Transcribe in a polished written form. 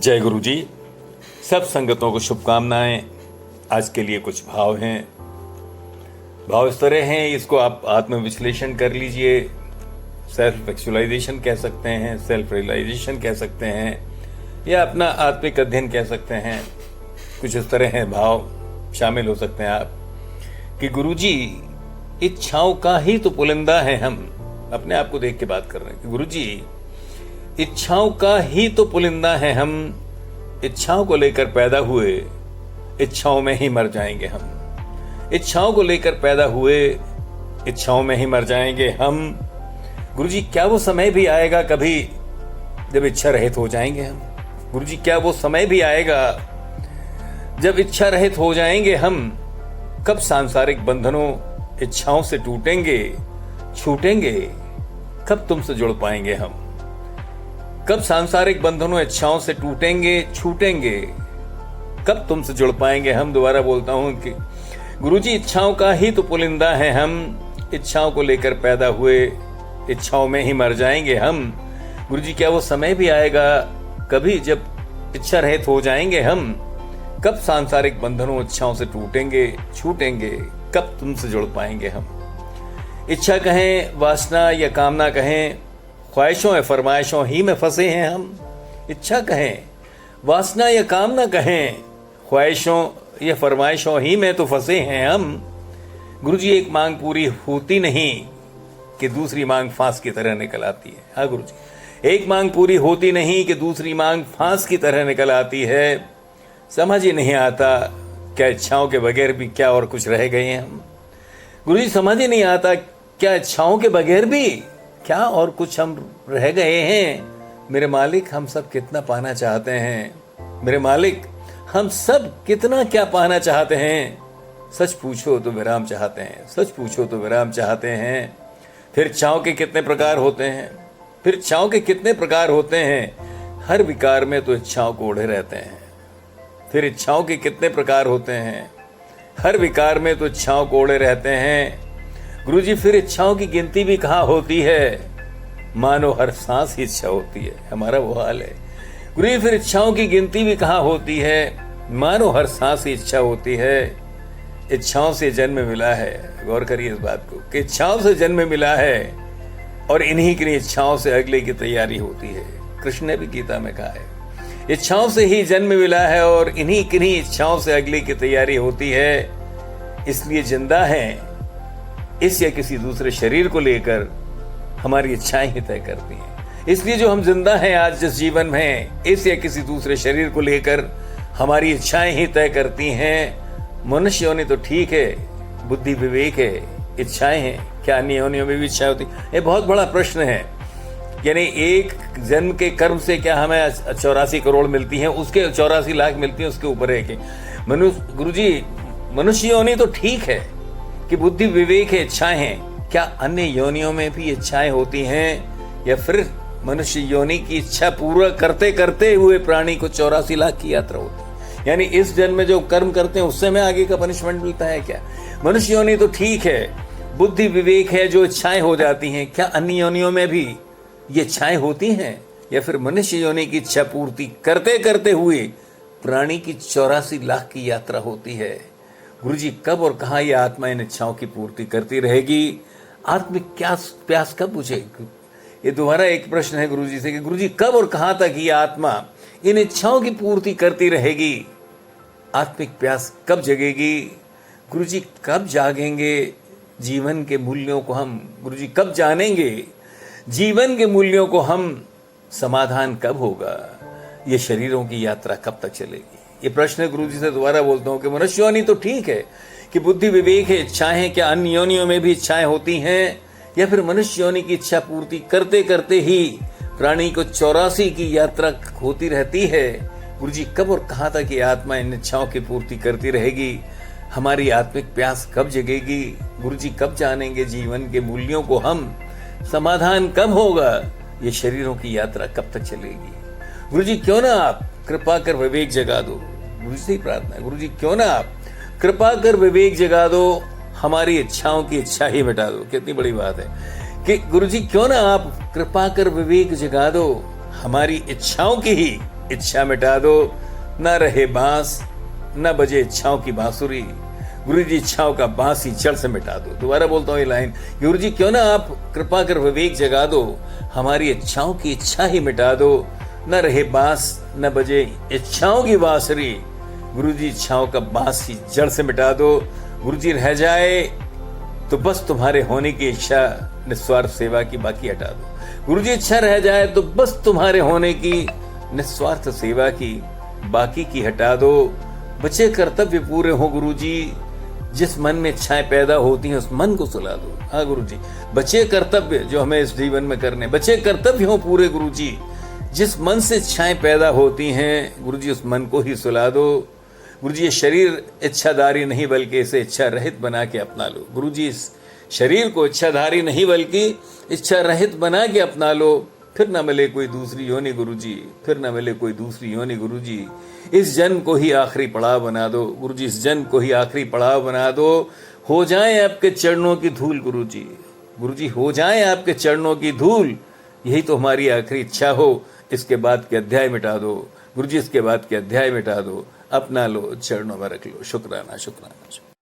जय गुरु जी। सब संगतों को शुभकामनाएं। आज के लिए कुछ भाव हैं। भाव इस तरह हैं, इसको आप आत्मविश्लेषण कर लीजिए। सेल्फ एक्चुअलाइजेशन कह सकते हैं, सेल्फ रियलाइजेशन कह सकते हैं, या अपना आत्मिक अध्ययन कह सकते हैं। कुछ इस तरह हैं भाव, शामिल हो सकते हैं आप कि गुरुजी इच्छाओं का ही तो पुलिंदा है। हम अपने आप को देख के बात कर रहे हैं कि गुरुजी इच्छाओं का ही तो पुलिंदा है। हम इच्छाओं को लेकर पैदा हुए, इच्छाओं में ही मर जाएंगे हम। इच्छाओं को लेकर पैदा हुए, इच्छाओं में ही मर जाएंगे हम। गुरुजी क्या वो समय भी आएगा कभी जब इच्छा रहित हो जाएंगे हम? गुरुजी क्या वो समय भी आएगा जब इच्छा रहित हो जाएंगे हम? कब सांसारिक बंधनों इच्छाओं से टूटेंगे, छूटेंगे? कब तुमसे जुड़ पाएंगे हम? कब सांसारिक बंधनों इच्छाओं से टूटेंगे, छूटेंगे? कब तुमसे जुड़ पाएंगे हम? दोबारा बोलता हूं कि गुरुजी इच्छाओं का ही तो पुलिंदा है हम। इच्छाओं को लेकर पैदा हुए, इच्छाओं में ही मर जाएंगे हम। गुरुजी क्या वो समय भी आएगा कभी जब इच्छा रहित हो जाएंगे हम? कब सांसारिक बंधनों इच्छाओं से टूटेंगे, छूटेंगे? कब तुमसे जुड़ पाएंगे हम? इच्छा कहें, वासना या कामना कहें, ख्वाहिशों या फरमाइशों ही में फंसे हैं हम। इच्छा कहें, वासना या कामना कहें, ख्वाहिशों या फरमाइशों ही में तो फंसे हैं हम। गुरुजी एक मांग पूरी होती नहीं कि दूसरी मांग फांस की तरह निकल आती है। हाँ गुरुजी, एक मांग पूरी होती नहीं कि दूसरी मांग फांस की तरह निकल आती है। समझ ही नहीं आता क्या इच्छाओं के बगैर भी क्या और कुछ रह गए हैं हम? गुरुजी समझ ही नहीं आता क्या इच्छाओं के बगैर भी क्या और कुछ हम रह गए हैं? मेरे मालिक हम सब कितना पाना चाहते हैं। मेरे मालिक हम सब कितना क्या पाना चाहते हैं। सच पूछो तो विराम चाहते हैं, सच पूछो तो विराम चाहते हैं। फिर इच्छाओं के कितने प्रकार होते हैं, फिर इच्छाओं के कितने प्रकार होते हैं। हर विकार में तो इच्छाओं को ओढ़े रहते हैं। फिर इच्छाओं के कितने प्रकार होते हैं, हर विकार में तो इच्छाओं को ओढ़े रहते हैं। गुरुजी फिर इच्छाओं की गिनती भी कहाँ होती है, मानो हर सांस ही इच्छा होती है। हमारा वो हाल है। गुरुजी फिर इच्छाओं की गिनती भी कहाँ होती है, मानो हर सांस ही इच्छा होती है। इच्छाओं से जन्म मिला है, गौर करिए इस बात को, कि इच्छाओं से जन्म मिला है और इन्हीं की इच्छाओं से अगले की तैयारी होती है। कृष्ण ने भी गीता में कहा है, इच्छाओं से ही जन्म मिला है और इन्हीं किन्हीं इच्छाओं से अगले की तैयारी होती है। इसलिए जिंदा हैं, इस या किसी दूसरे शरीर को लेकर हमारी इच्छाएं ही तय करती हैं। इसलिए जो हम जिंदा हैं आज जिस जीवन में, इस या किसी दूसरे शरीर को लेकर हमारी इच्छाएं ही तय करती हैं। मनुष्य योनि तो ठीक है, बुद्धि विवेक है, इच्छाएं हैं, क्या अन्य योनियों में भी इच्छाएं होती? ये बहुत बड़ा प्रश्न है। यानी एक जन्म के कर्म से क्या हमें 84 करोड़ मिलती हैं, उसके 84 लाख मिलती हैं, उसके ऊपर है कि गुरुजी मनुष्य योनि तो ठीक है कि बुद्धि विवेक है, इच्छाएं हैं, क्या अन्य योनियों में भी इच्छाएं होती हैं? या फिर मनुष्य योनि की इच्छा पूरा करते करते हुए प्राणी को 84 लाख की यात्रा होती है? यानी इस जन्म में जो कर्म करते हैं उससे हमें आगे का पनिशमेंट मिलता है क्या? मनुष्य योनि तो ठीक है, बुद्धि विवेक है, जो इच्छाएं हो जाती हैं, क्या अन्य योनियों में भी ये इच्छाएं होती हैं? या फिर मनुष्य योनि की इच्छा पूर्ति करते करते हुए प्राणी की 84 लाख की यात्रा होती है? गुरुजी कब और कहाँ ये आत्मा इन इच्छाओं की पूर्ति करती रहेगी? आत्मिक प्यास कब बुझेगी? ये दोबारा एक प्रश्न है गुरुजी से कि गुरुजी कब और कहाँ तक ये आत्मा इन इच्छाओं की पूर्ति करती रहेगी? आत्मिक प्यास कब जगेगी? गुरुजी कब जागेंगे जीवन के मूल्यों को हम? गुरुजी कब जानेंगे जीवन के मूल्यों को हम? समाधान कब होगा? ये शरीरों की यात्रा कब तक चलेगी? ये प्रश्न गुरुजी से दोबारा बोलता हूँ कि मनुष्य योनि तो ठीक है कि बुद्धि विवेक है, इच्छाएं हैं, क्या अन्य योनियों में भी इच्छाएं होती हैं? या फिर मनुष्य योनि की इच्छा पूर्ति करते करते ही प्राणी को 84 की यात्रा होती रहती है? गुरुजी कब और कहाँ तक ये आत्मा इन इच्छाओं की पूर्ति करती रहेगी? हमारी आत्मिक प्यास कब जगेगी? गुरुजी कब जानेंगे जीवन के मूल्यों को हम? समाधान कब होगा? ये शरीरों की यात्रा कब तक चलेगी? गुरुजी क्यों ना आप कृपा कर विवेक जगा दो। गुरुजी से ही प्रार्थना है, गुरुजी क्यों ना आप कृपा कर विवेक जगा दो, हमारी इच्छाओं की इच्छा ही मिटा दो। कितनी बड़ी बात है कि गुरुजी क्यों ना आप कृपा कर विवेक जगा दो, हमारी इच्छाओं की ही इच्छा मिटा दो, न रहे बांस न बजे इच्छाओं की बांसुरी, गुरु जी इच्छाओं का बांस ही जड़ से मिटा दो। दोबारा बोलता हूँ ये लाइन, गुरु जी क्यों ना आप कृपा कर विवेक जगा दो, हमारी इच्छाओं की इच्छा ही मिटा दो, न रहे बांस न बजे इच्छाओं की बांसुरी, गुरु जी इच्छाओं का बांस ही जड़ से मिटा दो। गुरु जी रह जाए तो बस तुम्हारे होने की इच्छा, निस्वार्थ सेवा की बाकी हटा दो। गुरु जी इच्छा रह जाए तो बस तुम्हारे होने की, निस्वार्थ सेवा की बाकी की हटा दो। बचे कर्तव्य पूरे हो गुरु जी, जिस मन में इच्छाएं पैदा होती हैं उस मन को सुला दो। हाँ गुरु जी, बचे कर्तव्य जो हमें इस जीवन में करने, बचे कर्तव्य हो पूरे गुरु जी, जिस मन से इच्छाएं पैदा होती हैं गुरु जी उस मन को ही सुला दो। गुरु जी ये शरीर इच्छाधारी नहीं बल्कि इसे इच्छा रहित बना के अपना लो। गुरु जी इस शरीर को इच्छाधारी नहीं बल्कि इच्छा रहित बना के अपना लो, फिर न मिले कोई दूसरी योनि गुरु जी, फिर न मिले कोई दूसरी योनि गुरु जी। इस जन्म को ही आखिरी पड़ाव बना दो गुरु जी, इस जन्म को ही आखिरी पड़ाव बना दो। हो जाए आपके चरणों की धूल गुरु जी, गुरु जी हो जाए आपके चरणों की धूल, यही तो हमारी आखिरी इच्छा हो। इसके बाद के अध्याय मिटा दो गुरु जी, इसके बाद के अध्याय मिटा दो, अपना लो, चरणों में रख लो। शुक्राना शुक्राना।